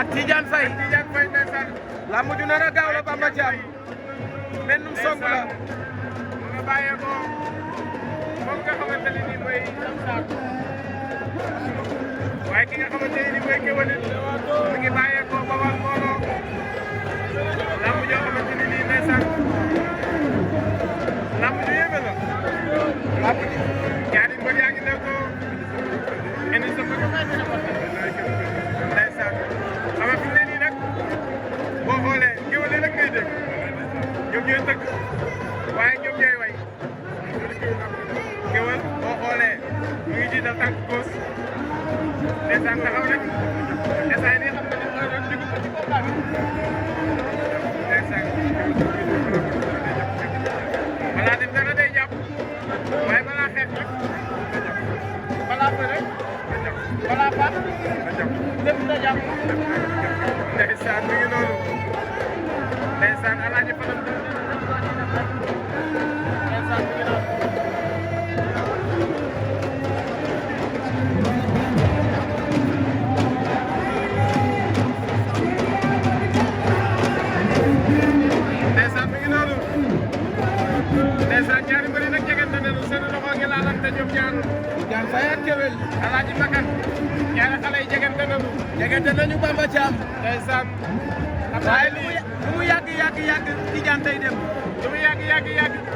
ak Tidiane Faye ndeysaan lamb ju nar a gaaw la Bamba Thiam mennum song la nga bàyyee ko moom nga xamante ne nii mooy Lamsar waaye ki nga xamante ne nii mooy Kéwél mi ngi bàyyee ko Bawal Mbooloo lamb joo xamante ne nii ndeysaan lamb ju yéeme la lamb ji ñaari mbër yaa ngi ne ko indi sa mbër ndeysaan ama fi mu ne nii nag boo xoolee Kéwél rek ngay dégg ñoom ñooy tëgg waaye ñoom ñooy way Kéwél boo xoolee mu ngi jiital tànk góos ndeysaan taxaw rek ndeysaan nii xam nga ni mooy doon dugg ci combat bi ndeysaan balaa def dara day jàpp waaye balaa xeex nag balaa bëre balaa baax lépp da jàpp ndeysaan mi ngi noonu ndeysaan alaaji Fadam ndeysaan mi ngi noonu ndeysaan mi ngi noonu ndeysaan ñaari mbëri nag jegante nañu seen loxo ngi laalante ñoom ñaar Tidiane Faye ak Kéwél alaaji Makan ñaari xale yi jegante nañu Bamba Thiam ndeysaan waaye lu mu yàgg Tidiane day dem lu mu yàgg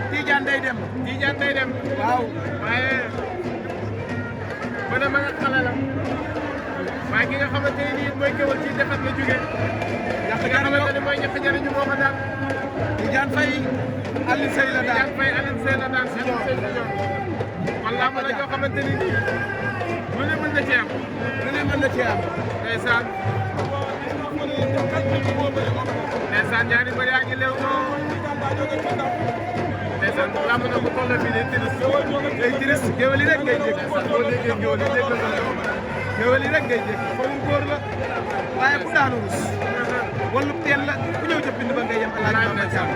Tidiane day dem waaw waaye ba ma nga xale la waaye ki nga xamante ne nii mooy Kéwél ci defat la jóge ñax nga xamante ne mooy ñax jariñu moo ko daan Tidiane Faye Alioune Seye la daan si ñoom kon làmb la joo xamante ni nii lu ne mën na ci am ndeysaan ñaari mbër yaa ngi leew too ndeysaan làmb na ko toll fii day tiris Kéwél yi rek ngay dégg boo déggee Kéwél yi dégg nga Kéwél yi rek ngay dégg foofu góor la waaye ku daanu rus wala teen la ku ñëw ca pind ba ngay yem alaaji Bamba Thiam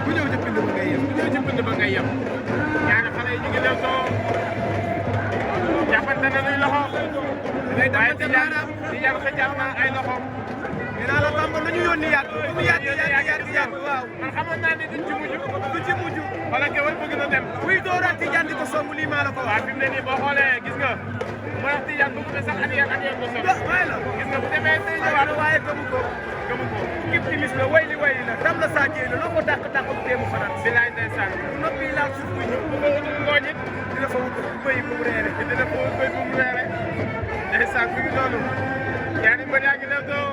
ku ñëw ca pind ba ngay yem ñaari xale yi ñu ngi leew too jàppante na luy loxo waaye Tidiane xëccaat na ay loxo nee naa la Bamba lu ñu yónni yàgg lu mu yàgg waaw man xamoon naa ne du ci mujj wala Kéwél bëgg na dem buy dooraat Tidiane di ko song lii maa la ko waaw fi mu ne nii boo xoolee gis nga moo tax Tidiane bëgg na sax aniyeer ko song gis nga bu demee tey ñëwaat waaye gëmu ko kib timis la way li la dam la saajee la loo ko dàq bu teemu fanaan bilaay ndeysaan bu noppi laal suuf buy ñëw bu ko wutul ngooñ it dina fa wut bëy bu mu reere ndeysaan mi ngi noonu ñaari mbër yaa ngi def doo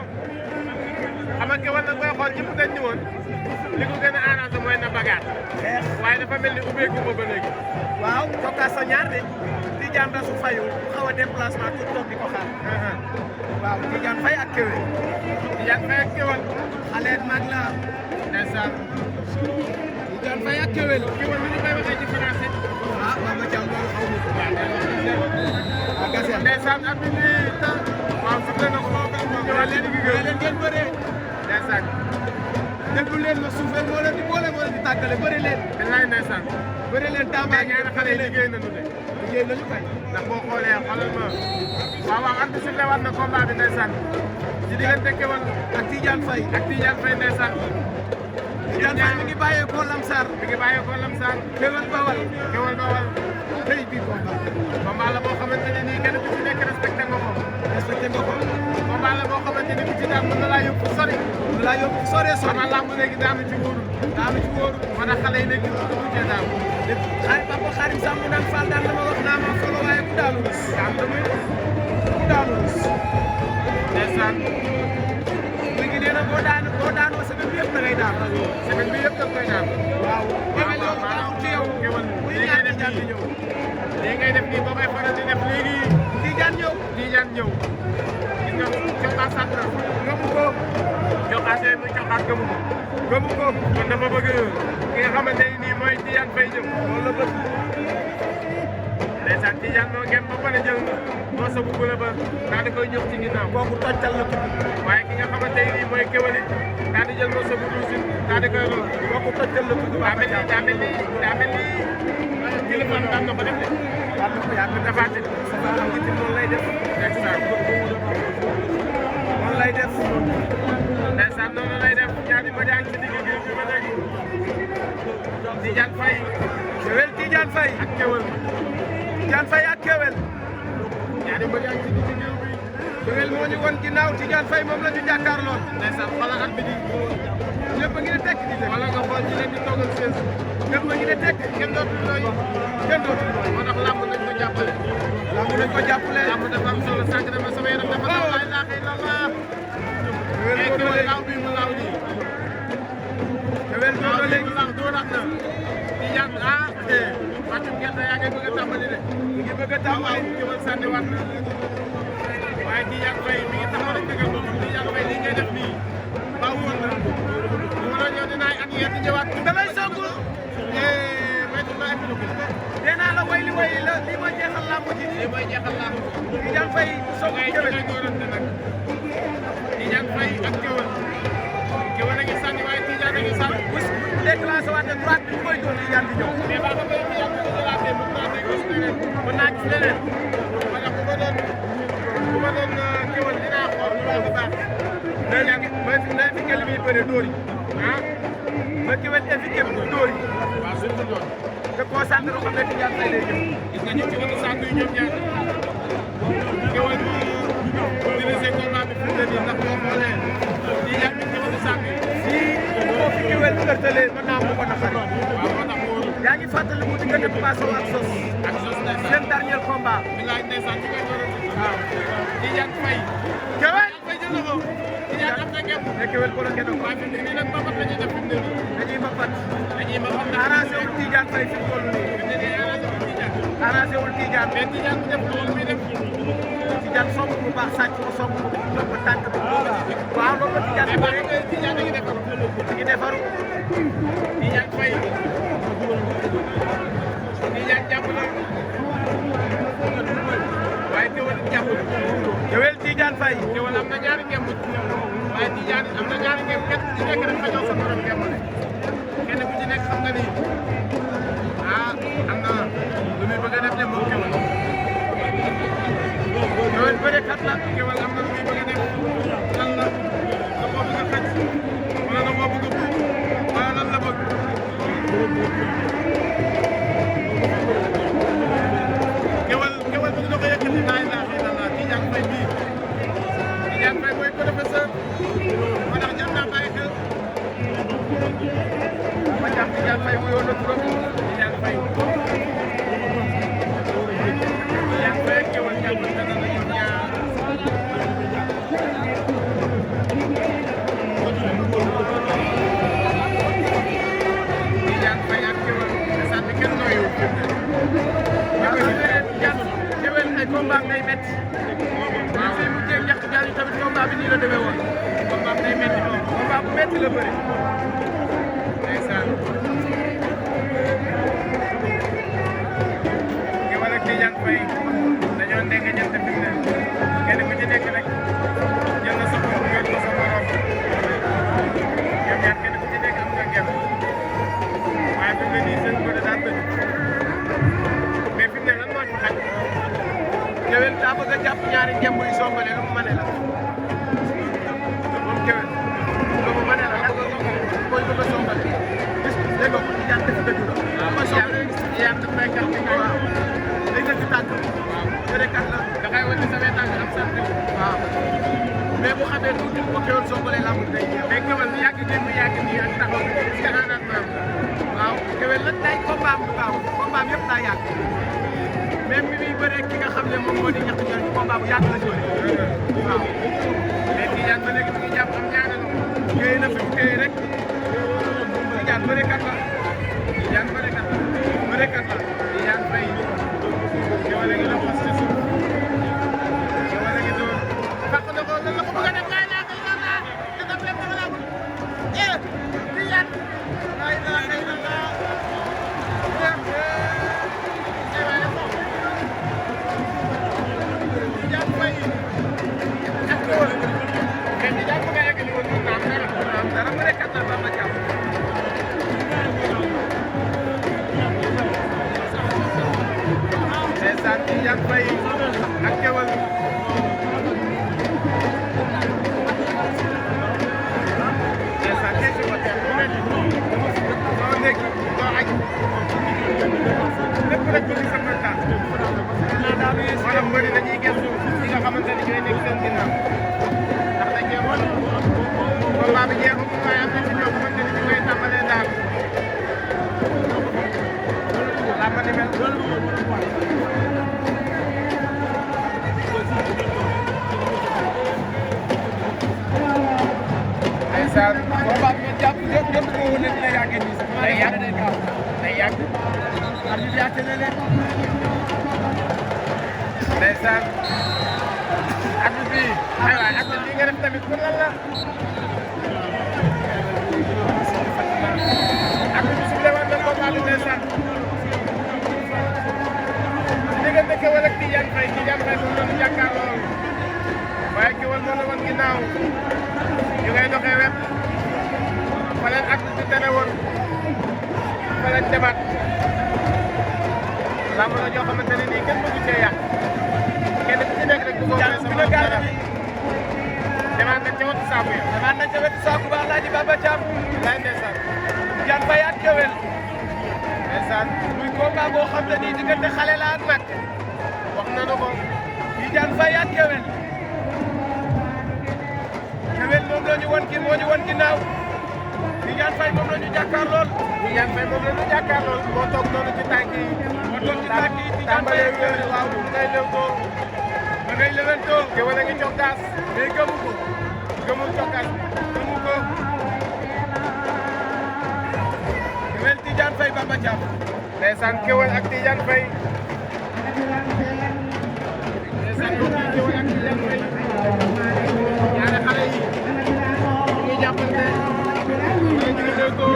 xam nga Kéwél nag booy xool ñëpp dañ ñëwoon li ko gën a arrangé mooy na bagaat waaye dafa mel ni ubbeeku ba ba léegi waaw tokkaas sa ñaar de Tidiane rasu fayu bu xaw a déplacement tout toog di ko xaar waaw Tidiane Faye ak Kéwél xale mag la ndeysaan Tidiane Faye ak Kéwél lu ñu koy waxee ci français Bamba Thiam loolu xaw ma ko ndeysaan ab bi ni ta waaw fi na ko leen ngeen bëree ndeysaan déglu leen ma suufee moo leen di boole moo leen di tàggale bëri leen wallaay ndeysaan bëri leen Tamba ñaari xale yi liggéey nañu de liggéey nañu kay ndax boo xoolee xoolal ma waaw at bi sifflé waat na combat bi ndeysaan ci diggante Keweul ak Tidiane Faye ndeysaan Tidiane Faye mi ngi bàyyeekoo Lamsar Keweul Bawal tey bii combat la boo xamante ne nii kenn ku ci nekk respecté nga ko combat la boo xamante ni ku ci daan mën na laa yóbbu sori xanaa lamb léegi daanu ci wóoru moo tax xale yi léegi du mujjee daanu Papa Xarim Samb naan Fall daan dama wax naa ma solo waaye ku daanu rus ndeysaan léegi nee na boo daanoo semaine bi yëpp da ngay daan semaine bi yëpp da koy daan waaw maanaam ci yow lii ngay def nii boo koy faral di def léegi Tidiane ñëw gis nga coxaas sant na gëmu ko coxaas yooyu muy coxaas gëmu ko kon dafa bëgg ki nga xamante ni nii mooy Tidiane Faye ñëw loolu la bëgg ndeysaan Tidiane moo ngeen ba pare jël moosa bu bula ba daal di koy ñëw ci ginnaaw kooku tojtal la tudd waaye ki nga xamante ni nii mooy Keweul it daal di jël moosa bu duusi daal di koy lool kooku tojtal la tudd daa mel ni kilifa daan na ko def de daan na ko yàgg defaate noonu lay def ndeysaan noonu lay def ñaari ba yaa ngi ci digg bi ba léegi Tidiane Faye ak Keweul ñaari ba yaa ngi ci digg bi Keweul moo ñu won ginnaaw Tidiane Faye moom la ñu jàkkaarloon ndeysaan xoolal at bi di ñëpp a ngi ne tekk di def wala nga xool ci leen di toogal seen ñëpp a ngi ne tekk kenn dootul looy moo tax lamb nañ ko jàppale lamb dafa am solo sànq dama sama yaram dafa la ilaha illallah Keweul laaw bi mu laaw nii Keweul doon léegi laaw dooraat na Tidiane wàccum gerte yaa ngi bëgg a tàmbali de Keweul sànni waat na waaye Tidiane Faye mi ngi taxaw rek dëggal boppam Tidiane Faye li ngay def nii baaw woon na bu ma ñëw dinaay at yéen di ñëwaat damay song nee naa la way li mooy jeexal làmb ji Tidiane Faye song Keweul Tidiane Faye ak Keweul a ngi sànni waaye Tidiane a ngi sànni bu déclenché waat ne droite bi koy doon Tidiane di ñëw mais baa nga koy Tidiane bi jëlaatee mën naa gis leneen moo tax bu ma doon Keweul dinaa xool lu baax na fi li muy bëre dóor yi ma Keweul effiqué bu dóor yi waaw surtout doon te concentré xam ne Tidiane Faye lay jëm gis nga ñu ci wàllu sànq yi ñoom ñaar Keweul dirigé combat bi fu mu ne nii ndax boo xoolee Tidiane bi ci wàllu sànq yi fii boo fi Keweul ërtalee mën naa mu ko naqari waaw moo tax wóorul yaa ngi fàttali mu diggante Papa Sow ak Sos seen dernier combat bi laaj ndeysaan ci koy doon waaw Tidiane Faye Keweul Faye jël na ko Tidiane am na képp ne Keweul ko la kenn ko waaye fi mu ne nii nag mbapat la ñuy def fi mu ne nii dañuy mbapat arrangé wul Tidiane Faye fi mu toll nii arrangé wul Tidiane mais Tidiane bu def loolu muy def Tidiane song bu baax sàcc ko song ko jox ko tànk bi waaw loolu la Tidiane bëre Tidiane a ngi defaru Tidiane Faye Tidiane jàpp na waaye Keweul jàpp na Keweul Tidiane Faye Keweul am na ñaari ngemb waaye Tidiane am na ñaari ngemb kenn ku ci nekk rek xajoo sa morom ngemb kenn ku ci nekk xam nga ni am na lu muy bëgg a def de moom Keweul bërekat la Keweul am na lu muy bëgg a def lan la da koo bëgg a xaj wala da koo bëgg a buub wala lan la bëgg Keweul bëgg na ko yëkkati naa ilaha illallah Tidiane Faye bii Tidiane Faye mooy professeur moo tax jëm naa bàyyi xel ma jàpp Tidiane Faye mu yoon na turam Tidiane Faye ak Keweul jàpp na ñoom ñaar Tidiane Faye ak Keweul sant kenn nooyu Keweul ay combat day métti waaw fi mu jéem ñax jaay tamit combat bi nii la demee woon combat day métti combat bu métti la bëri ndeysaan Keweul ak Tidiane Faye dañoo nekk ñett fi mu ne kenn ku ci nekk rek jël na sa bopp jël na sa morom ñoom ñaar kenn ku ci nekk am nga gem waaye fi mu ne nii seen côté daa tëj mais fi mu ne lan moo ci xaj ngeen muy sombale lu mu mën la moom Keweul lu mu mën la nag mooy bëgg a sombale gis nga dégg nga ko yàlla def dëgg la mooy sombale yàlla baykat bi nga waaw day def ci tànk bérekat la da ngay wane sa tànk am sant waaw mais bu xamee tuuti bu Keweul sombale lamb day jeex mais Keweul yàgg ngeen mu yàgg nii ak taxaw bi est-ce que naan maam waaw Keweul nag day combat bu baax combat yëpp daa yàgg même mi muy bëree ki nga xam ne moom moo di ñàkk ñoom combat bu yàgg la ci waaw mais Tidiane ba léegi mu ngi jàpp am ñaari loxo téye na fi mu téye rek Tidiane bërekat la Tidiane bërekat la bërekat la Tidiane Faye Keweul a ngi doon fas ci suuf Keweul a ngi doon fàq na ko lan la ko bëgg a def laay naa ko lan laa te daf leen bëgg laa ko Tidiane laay naa kay lan laa Tidiane Faye ak Keweul ndeysaan tey si côté doo nekk doo aj lépp rek bëgg sa mental wala mbëri dañuy gëstu ñi nga xamante ni ñooy nekk seen ginnaaw ndax dañ cee xool combat bi jeexul waaye am na ci ñoom mën nañu koy tàmbalee daal làmb ni mel ndeysaan combat bi jàpp jot ko woon ne dina yàgg nii sax day yàgg day yàgg am ñu yàgg na leen ndeysaan ak bi aywa ak li nga def tamit pour lan la ak bi su lewan na combat bi ndeysaan diggante Keweul ak Tidiane Faye moom la ñu jàkkaarloo waaye Keweul moo la woon ginnaaw ñu ngay doxee wet fa leen ak ci tere woon fa leen demaat lamb la joo xamante ne nii kenn bëggu cee yàq kenn ku ci nekk rek bu ko waxee sama dara demaat nañ ca wetu saaku ya demaat nañ ca wetu saaku ba Alaaji Baba Thiam lay ndeysaan Tidiane Faye ak Keweul ndeysaan muy combat boo xam ne nii diggante xale la ak mag wax na ko Tidiane Faye ak Keweul moom la ñu wan kii moo ñu wan ginnaaw Tidiane Faye moom la ñu jàkkaar lool Tidiane Faye moom la ñu jàkkaar lool moo toog noonu ci tànk yi moo toog ci tànk yi Tidiane Faye waaw mu ngay lewtoo ma ngay lewentoo Keweul a ngi cokkaas mais gëmu ko gëmul cokkaas gëmu ko Keweul Tidiane Faye Baba Thiam ndeysaan Keweul ak Tidiane Faye ndeysaan Keweul ak Tidiane Faye ñaari xale yi ñu jàppante ñu ngi lewtoo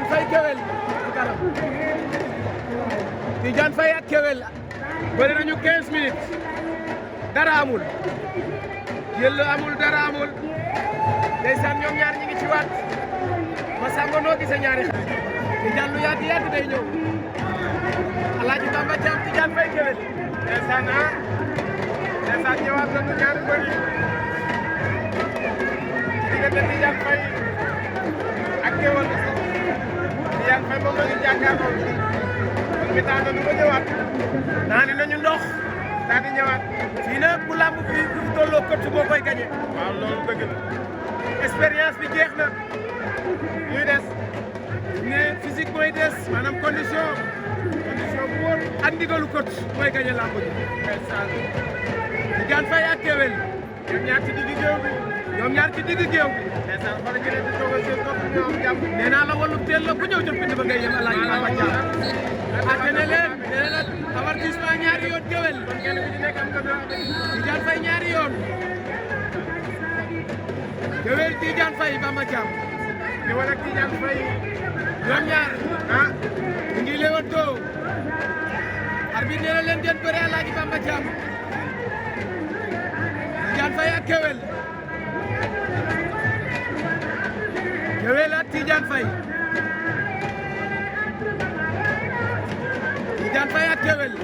Tidiane Faye Keweul ci kanam Tidiane Faye ak Keweul bëri nañu 15 minutes dara amul jël amul dara amul ndeysaan ñoom ñaar ñi ngi ci waat Massamba noo gisee ñaari Tidiane lu yàgg day ñëw Alaaji Bamba Thiam Tidiane Faye Keweul ndeysaan ñëwaat nañu ñaari mbër yi diggante Tidiane Faye ak Keweul Tidiane Faye moom la ñu jàkkaarloo mi taa nañu ba ñëwaat naani nañu ndox daal di ñëwaat fii nag bu làmb bi bu tolloo coach boo koy gagné waaw loolu dëgg la expérience bi jeex na ñuy des ne physique mooy des maanaam condition bu wóor ak ndigalu coach mooy gagné làmb ji Tidiane Faye ak Keweul ñoom ñaar ci digg géew bi ñoom ñaar ci digg géew bi ndeysaan fa la ñu leen di toogal seen bopp ñoo am jàmm nee naa la wàllu teel la ku ñëw jëm bind ba ngay yem Alaaji Bamba Thiam ate ne leen avertissement ñaari yoon Keweul kon kenn ku ci nekk am nga doon Tidiane Faye ñaari yoon Keweul Tidiane Faye Bamba Thiam Keweul ak Tidiane Faye ñoom ñaar ñu ngi leewatoo arbitre nee na leen ngeen bëre Alaaji Bamba Thiam Tidiane Faye ak Keweul Keweul ak Tidiane Faye Tidiane Faye ak Keweul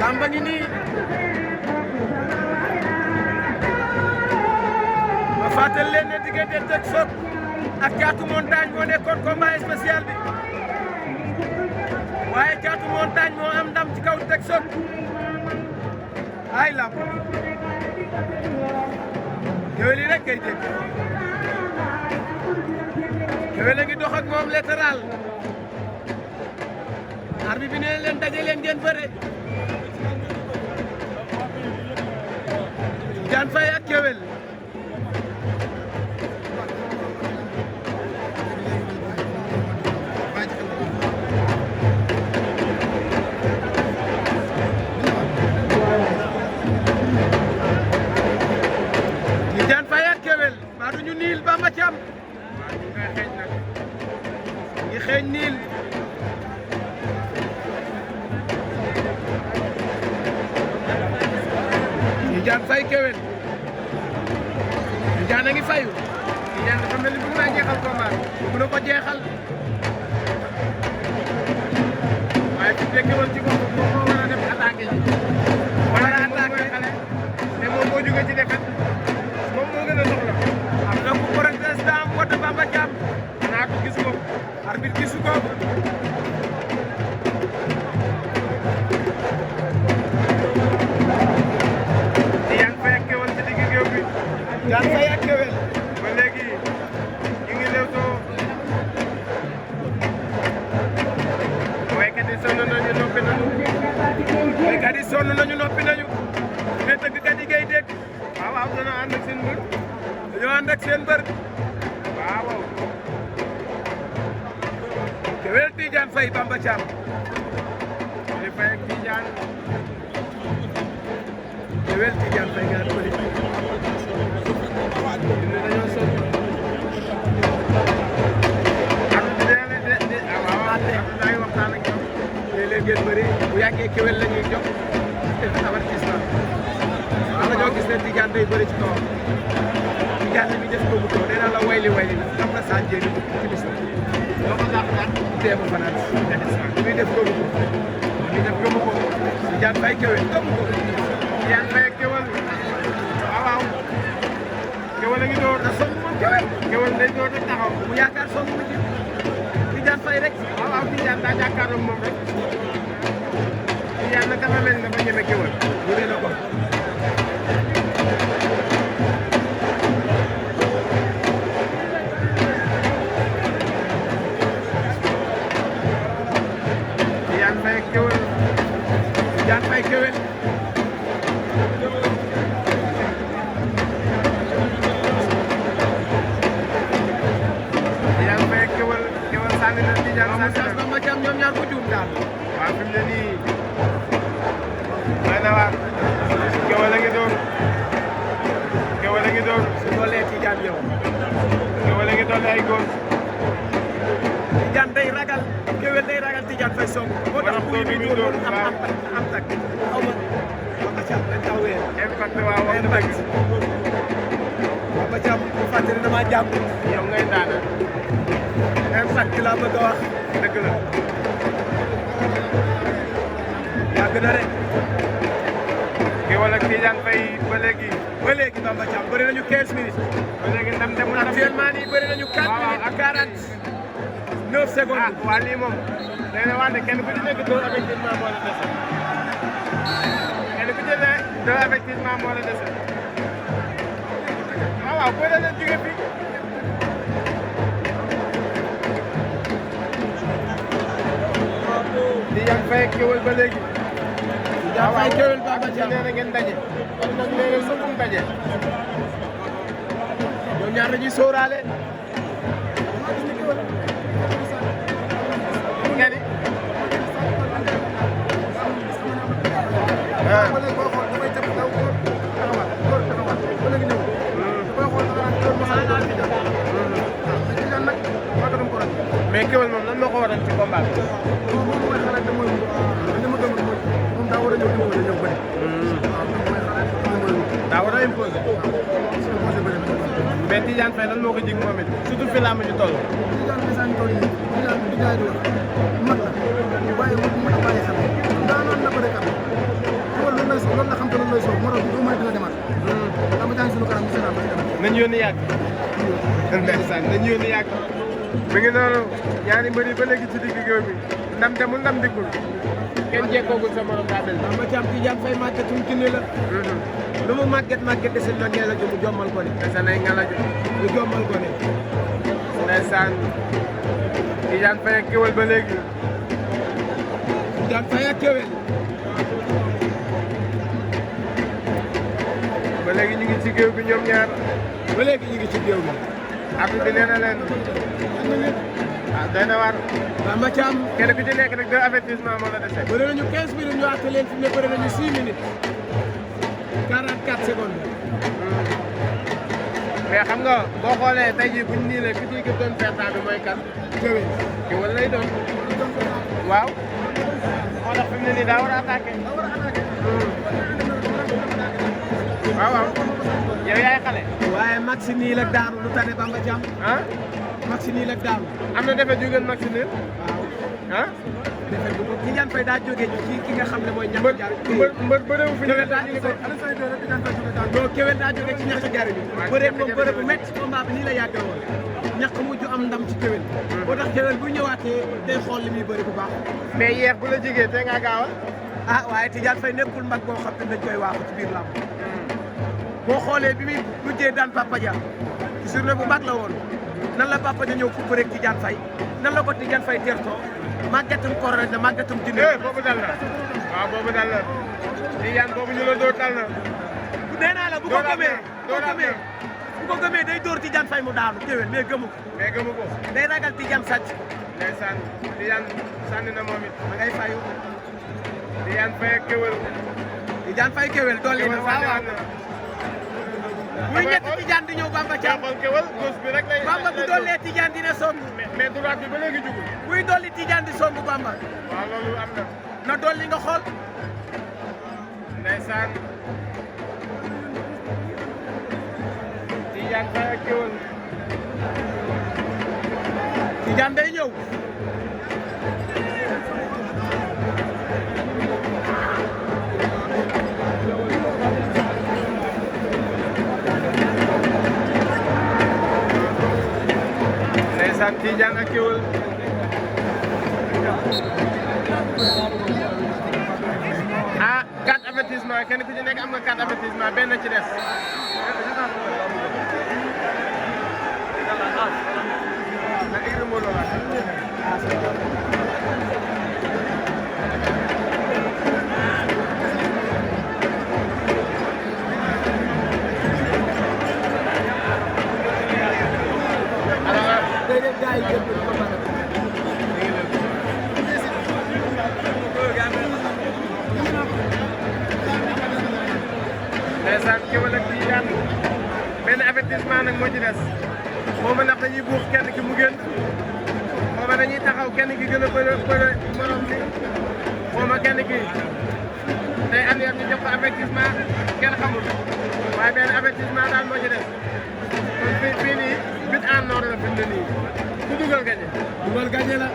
lamba ngi nii ma fàttali leen ne diggante Tek Choc ak Thiatou Montagne moo nekkoon combat spécial bi waaye Thiatou Montagne moo am ndam ci kaw Tek Choc ay lamb Keweul yi rek kay dégg Keweul a ngi dox ak moom latéral arbitre bi nee leen daje leen ngeen bëre Tidiane Faye ak Keweul Tidiane Faye ak Keweul maa duñu niil Bamba Thiam ngi xeeñ niil Tidiane Faye Keweul Tidiane a ngi fayu Tidiane dafa mel ni bëgg naa jeexal combat bu na ko jeexal waaye su fekkee woon ci bopp moom moo war a def attaqué ji war a attaqué xale mais moom moo jógee ci defet moom moo gën a soxla am na ku protestant am woto Bamba Thiam xanaa ko gis ko arbitre gisu ko Tidiane Faye ak Keweul ci digg géew bi Tidiane Faye ak Keweul ba léegi ñu ngi lewtoo waykat yi sonn nañu noppi nañu béykat yi sonn nañu noppi nañu mais tëggkat yi ngay dégg waaw waaw dana ànd ak seen mbër dañoo ànd ak seen mbër waaw waaw Keweul Tidiane Faye Bamba Thiam li Faye ak Tidiane Keweul Tidiane Faye nga bëri ñu dañoo sonn ak de waaw waaw day waxtaan ak ñoom léeg-léeg ngeen bëri bu yàggee Keweul la ñuy jox avertissement wala ñoo gis ne Tidiane day bëri ci kawam Tidiane li muy def ko mu taw nee naa la wayli la xam nga Sa Ndiéli ci bis loo ko dàq dàq teemu fanaan li muy def gëmu ko li muy def gëmu ko Tidiane Faye Keweul gëmu ko Tidiane Faye ak Keweul waaw waaw Keweul a ngi door na song moom Keweul Keweul day door rek taxaw mu yaakaar song mu ci Tidiane Faye rek waaw waaw Tidiane daa jàkkaarloo moom rek Tidiane nag dafa mel ni dafa ñeme Keweul bu dee na ko Tidiane Faye ak Keweul Tidiane Faye Keweul Tidiane Faye ak Keweul Keweul sànni na Tidiane Bamba sànni na Bamba Thiam ñoom ñaar ko juum daal waaw fi mu ne nii doy na waar Keweul a ngi door Keweul a ngi door su doolee Tidiane yow Keweul a ngi dolli ay góor. Tidiane day ragal Keweul day ragal Tidiane Faye song moo tax kuy bi ñu doon am tak xaw ma Thiam dañ taw weer impact waaw wax na dëgg. Bamba Thiam bu fàttali dama jàpp yow ngay daana. impact laa bëgg a wax dëgg la. yàgg na rek Keweul ak Tidiane Faye ba léegi. Bamba Thiam bëri nañu 15 minutes ba léegi ndam demul actuellement nii bëri nañu 4 minutes ak 49 secondes. waa lii moom day na wante kenn ku ci nekk dóor effectivement moo la dese. kenn ku ci ne dóor effectivement moo la dese. waaw boo leen jóge fii. Tidiane Faye ak Keweul ba léegi. Tidiane Faye Keweul Bamba Thiam nee na ngeen daje. kon nag nee na sëfum daje. ñoom ñaar dañuy sóoraale. nga ni. mais Keweul moom lan moo ko waral ci combat bi. daa war a imposer. mais Tidiane Faye lan moo ko jig moom it surtout fi làmb ji toll. nañu yónni yàgg. ndeysaan nañu yónni yàgg. mi ngi noonu ñaari mbër yi ba léegi ci digg géew bi ndam demul ndam dikkul kenn jekkoogul sa morom daa mel. Bamba Thiam Tidiane Faye màggetum jinne la. lu mu màgget dese la ngeen la ju mu jommal ko ne. dese nay nga la ju mu jommal ko ne. ndeysaan Tidiane Faye ak Keweul ba léegi. Tidiane Faye ak Keweul. ba léegi ñu ngi ci géew bi ñoom ñaar. ba léegi ñu ngi ci géew bi. arbitre bi nee na leen. doy na waar. Bamba Thiam. kenn ku ci nekk rek 2 avertissement moo la dese. bëri nañu 15 minutes ñu àtte leen fi mu ne bëri nañu 6 minutes 44 secondes. mais xam nga boo xoolee tey jii buñ nii la ki ciy gën doon perdant bi mooy kan. Keweul. Keweul lay doon. waaw. moo tax fi mu ne nii daa war a attaqué. waaw waaw. yow yaay xale. waaye Maxi nii la daanu lu tane Bamba Thiam. ah. Maxi nii la daanu. am na defet yu gën Maxi nii. waaw. ah. defet bu ko Tidiane Faye daa jógee ci ki nga xam ne mooy ñax jaar. mbër bëreewu fi Keweul daa jógee non Keweul daa jógee ci ñax jaar bi. bëree moom bëre bu métti combat bi nii la yàggee woon. ñax mujj am ndam ci Keweul. boo tax Keweul bu ñëwaatee day xool li muy bëri bu baax. mais yeex bu la jigee te nga gaawal. ah waaye Tidiane Faye nekkul mag boo xam ne dañ koy waaxu ci biir làmb. boo xoolee bi muy mujjee daan Papa Dia ci journée bu mag la woon nan la Papa Dia ñëw fu bëreeg Tidiane Faye nan la ko Tidiane Faye teertoo màggatum korona na màggatum dina. boobu dal na waaw boobu dal na Tidiane boobu ñu la dóor dal na. nee naa la bu ko gëmee day dóor Tidiane Faye mu daanu Keweul mais gëmu ko. mais gëmu ko. day ragal Tidiane sàcc. ndeysaan Tidiane sànni na moom it. ma ngay fayu. Tidiane Faye ak Keweul. Tidiane Faye Keweul dolli na waaw. muy ñetti Tidiane di ñëw Bamba Thiam. Keweul gauche bi rek lay. Bamba bu dollee Tidiane dina somb. mais droite bi ba léegi jugul. buy dolli Tidiane di somb Bamba. waaw loolu am na. na dolli nga xool. ndeysaan Tidiane Faye ak Keweul. Tidiane day ñëw. ndeysaan Tidiane ak Keweul. ah 4 avertissement kenn ku ci nekk am nga 4 avertissement benn ci des. ndeysaan Keweul ak Tidiane benn avertissement nag moo ci des. xaw ma ndax dañuy buux kenn ki mu génn xaw ma dañuy taxaw kenn ki gën a bëre morom bi xaw ma kenn ki day arrière ñu jox ko avertissement kenn xamul waaye benn avertissement daal moo ci def kon fii nii bit en or la fi mu ne nii ku dugal gañe. dugal gañe la.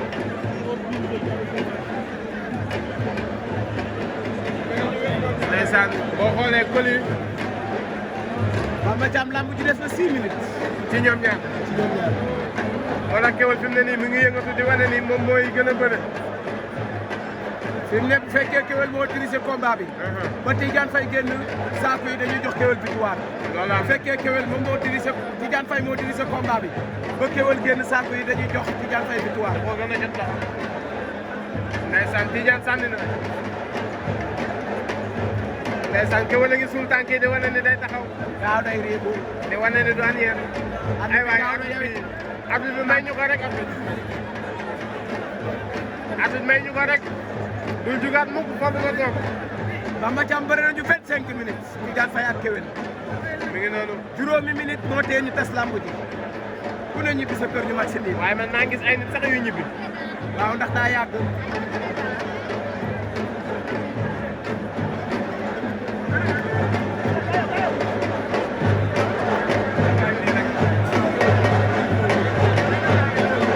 ndeysaan boo xoolee Coly Bamba Thiam lamb ji des na 6 minutes ci ñoom ñaar wala Keweul fi mu ne nii mi ngi yëngatu di wane ni moom mooy gën a bëre fi mu ne bu fekkee Keweul moo dirigé combat bi ba Tidiane Faye génn saako yi dañuy jox Keweul victoire bu fekkee Keweul moom moo dirigé Tidiane Faye moo dirigé combat bi ba Keweul génn saako yi dañuy jox Tidiane Faye victoire moo gën a jot tax ndeysaan Tidiane sànni na ndeysaan Keweul a ngi suul tànk yi di wane ni day taxaw waaw day réebu di wane ni du aniyeer ay waay arbitre bi may ñu ko rek arbitre may ñu ko rek du jugaat mukk foofu nga toog Bamba Thiam bëri nañu 25 minutes Tidiane Faye ak Keweul mi ngi noonu juróomi minute moo tee ñu tas lamb ji ku ne ñibbi sa kër ñu match nii waaye man naa gis ay nit sax yu ñibbi waaw ndax daa yàgg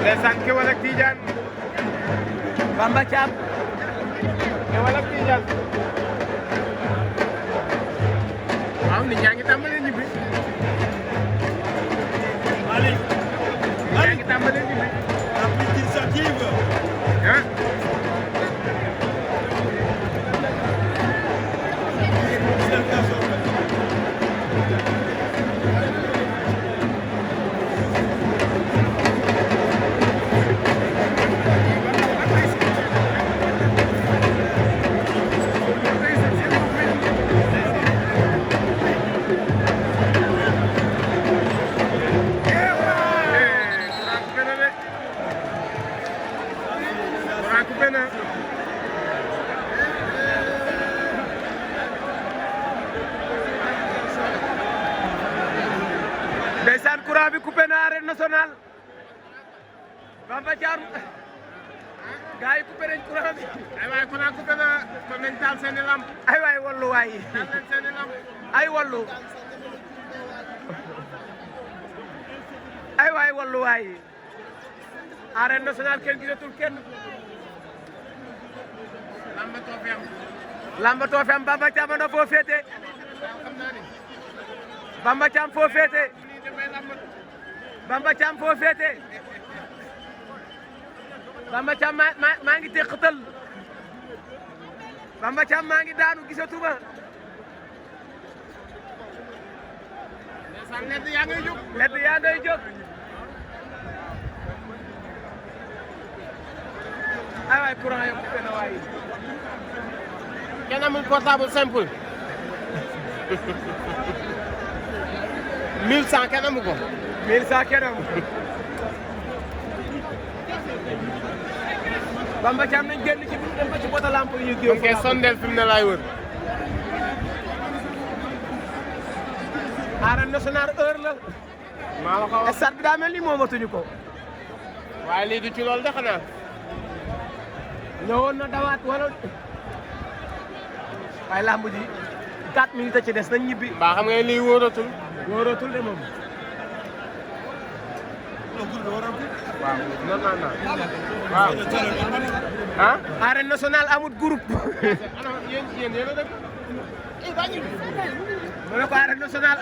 ndeysaan Keweul ak Tidiane Bamba Thiam Keweul ak Tidiane waaw nit ñaa ngi tàmbalee ñibbi nit ñaa ngi tàmbalee ñibbi la petite initiative ah ndeysaan courant bi coupé na arène nationale Bamba Thiam gars yi coupé nañ courant bi ay waay courant coupé na kon nañ taal seeni lamp ay waay wallu waay taal nañ seeni lamp ay wallu ay waay wallu waay arène nationale kenn gisatul kenn lamba too fi am Bamba Thiam na foo féete Bamba Thiam foo féete Bamba Thiam foo féete Bamba Thiam maa ngi teqatal Bamba Thiam maa ngi daanu gisatuma ledd yaa ngay jóg ledd yaa ngay jóg ay waay courant yo coupé na waay kenn amul portable simple 1100 kenn amu ko 1100 kenn amu Bamba Thiam nañ génn ci biir dem ba ci poto lampe yi géew ok sondel fi mu ne laay wër arène nationale heure la maa la ko wax stade bi daa mel ni moomatuñu ko waaye lii du ci loolu de xanaa ñëwoon na dawaat wala waaye lamb ji 4 minutes ci des nañ ñibbi mbaa xam nga lii wóoratul wóoratul de moom waaw non non non waaw ah arène nationale amul groupe yéen a dëkk ma ne ko arène nationale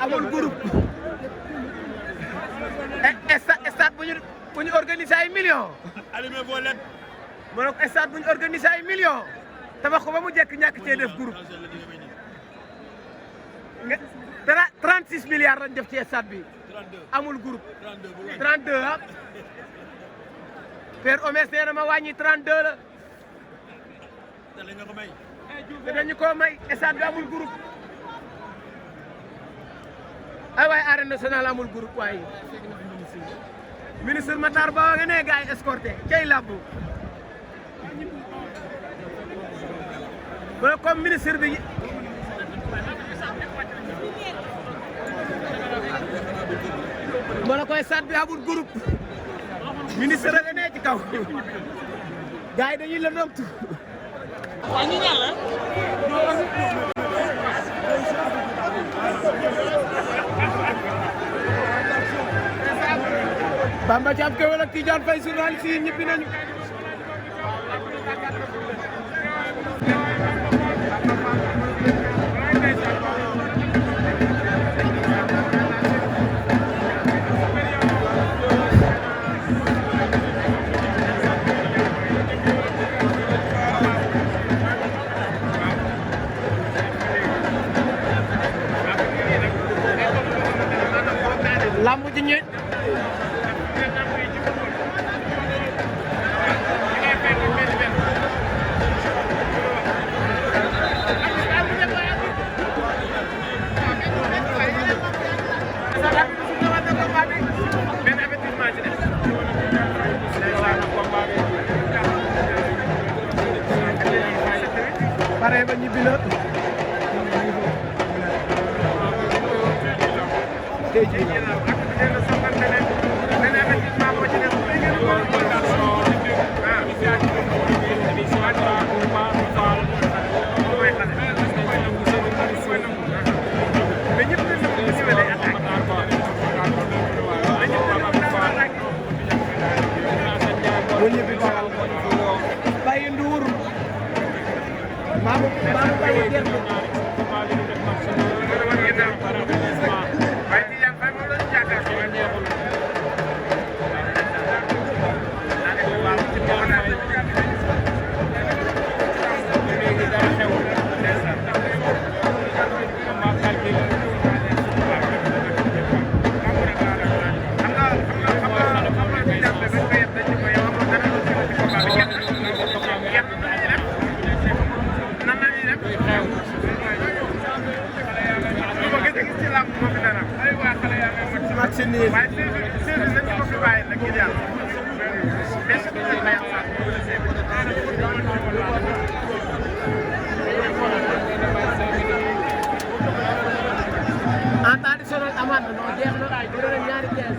amul groupe stade bu ñu organisé ay millions allumez vos LED ma ne ko stade bu ñu organisé ay millions tabax ko ba mu jekk ñàkk cee def groupe nga 36 milliards lañ def ci stade bi amul groupe 32 ah Père Omes nee na ma wàññi 32 la te dañu ko may stade bi amul groupe ay waay arène nationale amul groupe waaye ministre Matar Ba nga ne gars yi escorté cay làmb ba comme ministre bi ma ne koy stade bi amul groupe ministre la ne ci kaw gars yi dañuy la nomtu Bamba Thiam Keweul ak Tidiane Faye journaliste yi ñibbi nañu lamb ji ñe pare ba ñibbi na Baye Ndour maamu Baye Ndour en traditionnel amaat na non jeex na bëri na ñaari kees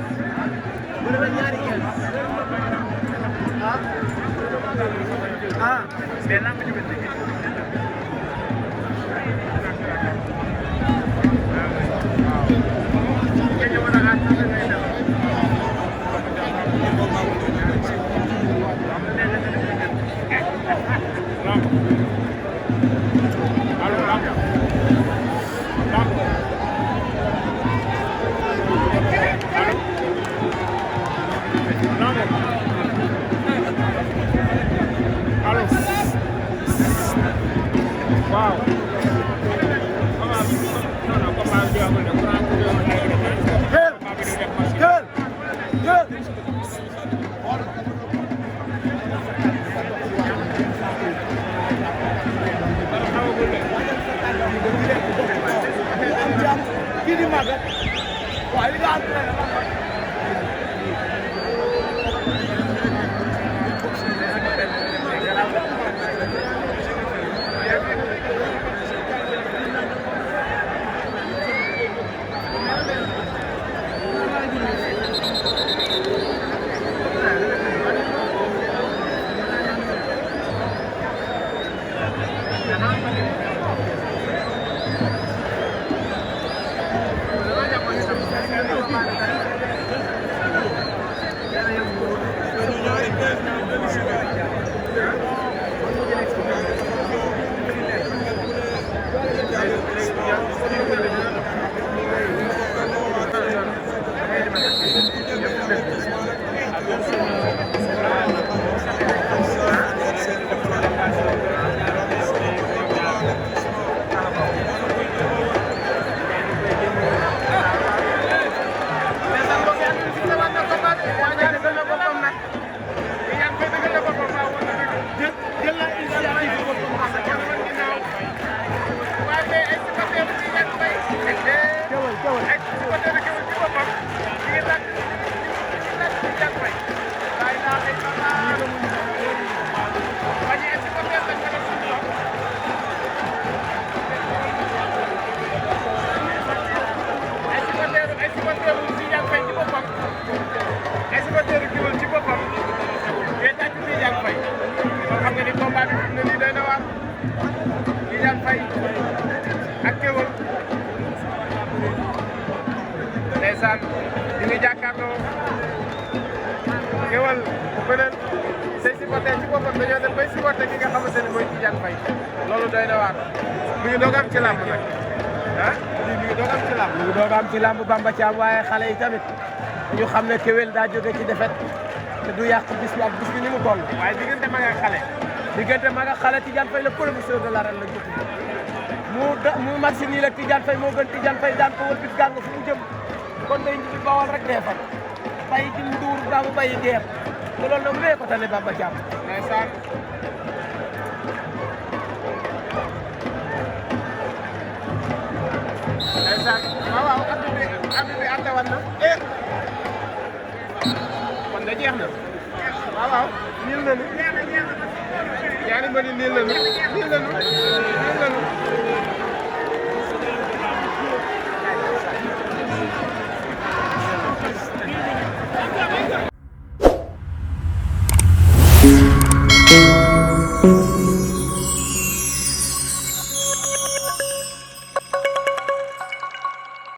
ndeysaan ñu ngi jàkkaarloo Keweul beneen say supporter ci boppam dañoo dem bay supporter ki nga xamante ne mooy Tidiane Faye loolu doy na waar mi ngi doog am ci làmb nag ah mi ngi doog am ci làmb mi ngi doog am ci làmb Bamba Thiam waaye xale yi tamit ñu xam ne Keweul daa jóge ci defet te du yàq bis bi ak bis bi ni mu toll waaye diggante mag ak xale Tidiane Faye le professeur de l'arène la jóg mu match nii la Tidiane Faye moo gën Tidiane Faye daan ko wër bis gàng fu mu jëm kon day ñu bawal rek dee fa bay ci nduur baa mu bayi geer te loolu nag mee ko tane Bamba Thiam ndeysaan waaw abi bi atte wan na kon da jeex na waaw niil nañu ñaari mbëri niil nañu